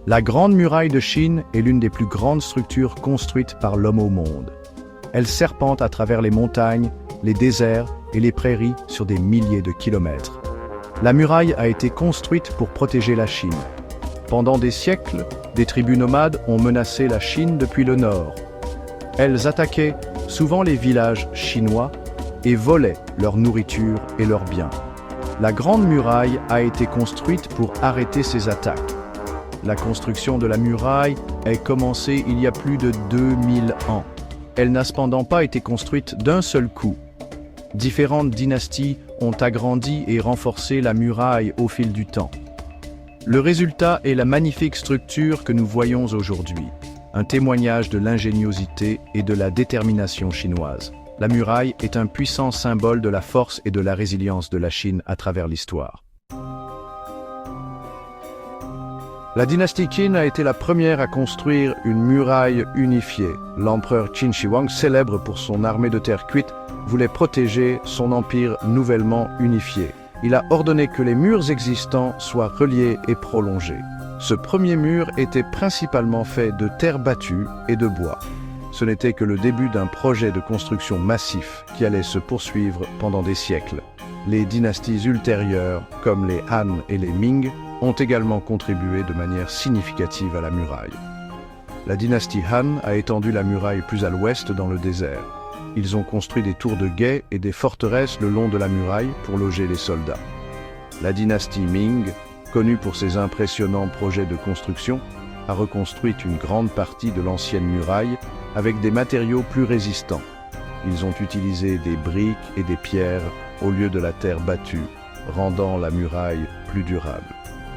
La Grande Muraille de Chine est l'une des plus grandes structures construites par l'homme au monde. Elle serpente à travers les montagnes, les déserts et les prairies sur des milliers de kilomètres. La muraille a été construite pour protéger la Chine. Pendant des siècles, des tribus nomades ont menacé la Chine depuis le nord. Elles attaquaient souvent les villages chinois et volaient leur nourriture et leurs biens. La Grande Muraille a été construite pour arrêter ces attaques. La construction de la muraille a commencé il y a plus de 2000 ans. Elle n'a cependant pas été construite d'un seul coup. Différentes dynasties ont agrandi et renforcé la muraille au fil du temps. Le résultat est la magnifique structure que nous voyons aujourd'hui, un témoignage de l'ingéniosité et de la détermination chinoise. La muraille est un puissant symbole de la force et de la résilience de la Chine à travers l'histoire. La dynastie Qin a été la première à construire une muraille unifiée. L'empereur Qin Shi Huang, célèbre pour son armée de terre cuite, voulait protéger son empire nouvellement unifié. Il a ordonné que les murs existants soient reliés et prolongés. Ce premier mur était principalement fait de terre battue et de bois. Ce n'était que le début d'un projet de construction massif qui allait se poursuivre pendant des siècles. Les dynasties ultérieures, comme les Han et les Ming, ont également contribué de manière significative à la muraille. La dynastie Han a étendu la muraille plus à l'ouest dans le désert. Ils ont construit des tours de guet et des forteresses le long de la muraille pour loger les soldats. La dynastie Ming, connue pour ses impressionnants projets de construction, a reconstruit une grande partie de l'ancienne muraille avec des matériaux plus résistants. Ils ont utilisé des briques et des pierres au lieu de la terre battue, rendant la muraille plus durable.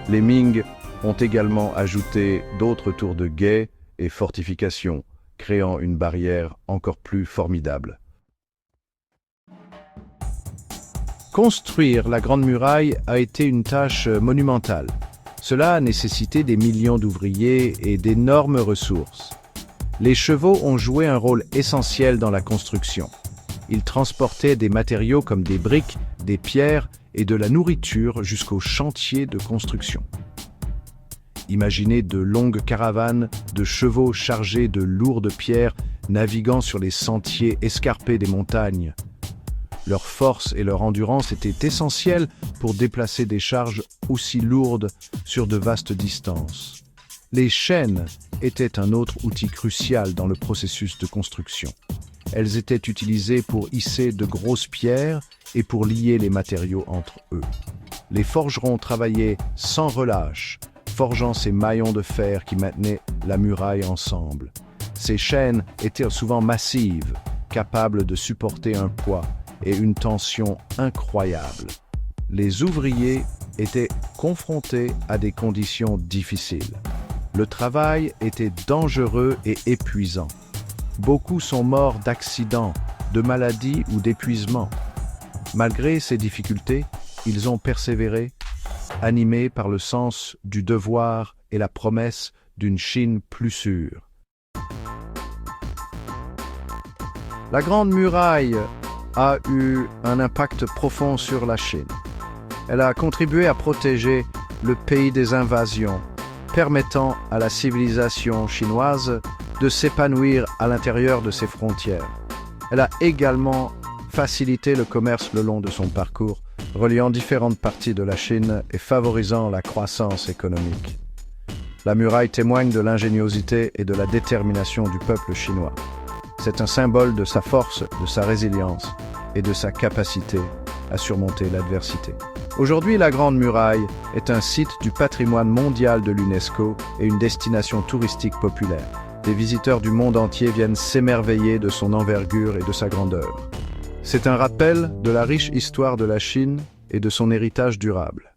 Les Ming ont également ajouté d'autres tours de guet et fortifications, créant une barrière encore plus formidable. Construire la Grande Muraille a été une tâche monumentale. Cela a nécessité des millions d'ouvriers et d'énormes ressources. Les chevaux ont joué un rôle essentiel dans la construction. Ils transportaient des matériaux comme des briques, des pierres et de la nourriture jusqu'aux chantiers de construction. Imaginez de longues caravanes de chevaux chargés de lourdes pierres naviguant sur les sentiers escarpés des montagnes. Leur force et leur endurance étaient essentielles pour déplacer des charges aussi lourdes sur de vastes distances. Les chaînes étaient un autre outil crucial dans le processus de construction. Elles étaient utilisées pour hisser de grosses pierres et pour lier les matériaux entre eux. Les forgerons travaillaient sans relâche, forgeant ces maillons de fer qui maintenaient la muraille ensemble. Ces chaînes étaient souvent massives, capables de supporter un poids et une tension incroyable. Les ouvriers étaient confrontés à des conditions difficiles. Le travail était dangereux et épuisant. Beaucoup sont morts d'accidents, de maladies ou d'épuisement. Malgré ces difficultés, ils ont persévéré, animés par le sens du devoir et la promesse d'une Chine plus sûre. La Grande Muraille a eu un impact profond sur la Chine. Elle a contribué à protéger le pays des invasions, permettant à la civilisation chinoise de s'épanouir à l'intérieur de ses frontières. Elle a également facilité le commerce le long de son parcours, reliant différentes parties de la Chine et favorisant la croissance économique. La muraille témoigne de l'ingéniosité et de la détermination du peuple chinois. C'est un symbole de sa force, de sa résilience et de sa capacité à surmonter l'adversité. Aujourd'hui, la Grande Muraille est un site du patrimoine mondial de l'UNESCO et une destination touristique populaire. Des visiteurs du monde entier viennent s'émerveiller de son envergure et de sa grandeur. C'est un rappel de la riche histoire de la Chine et de son héritage durable.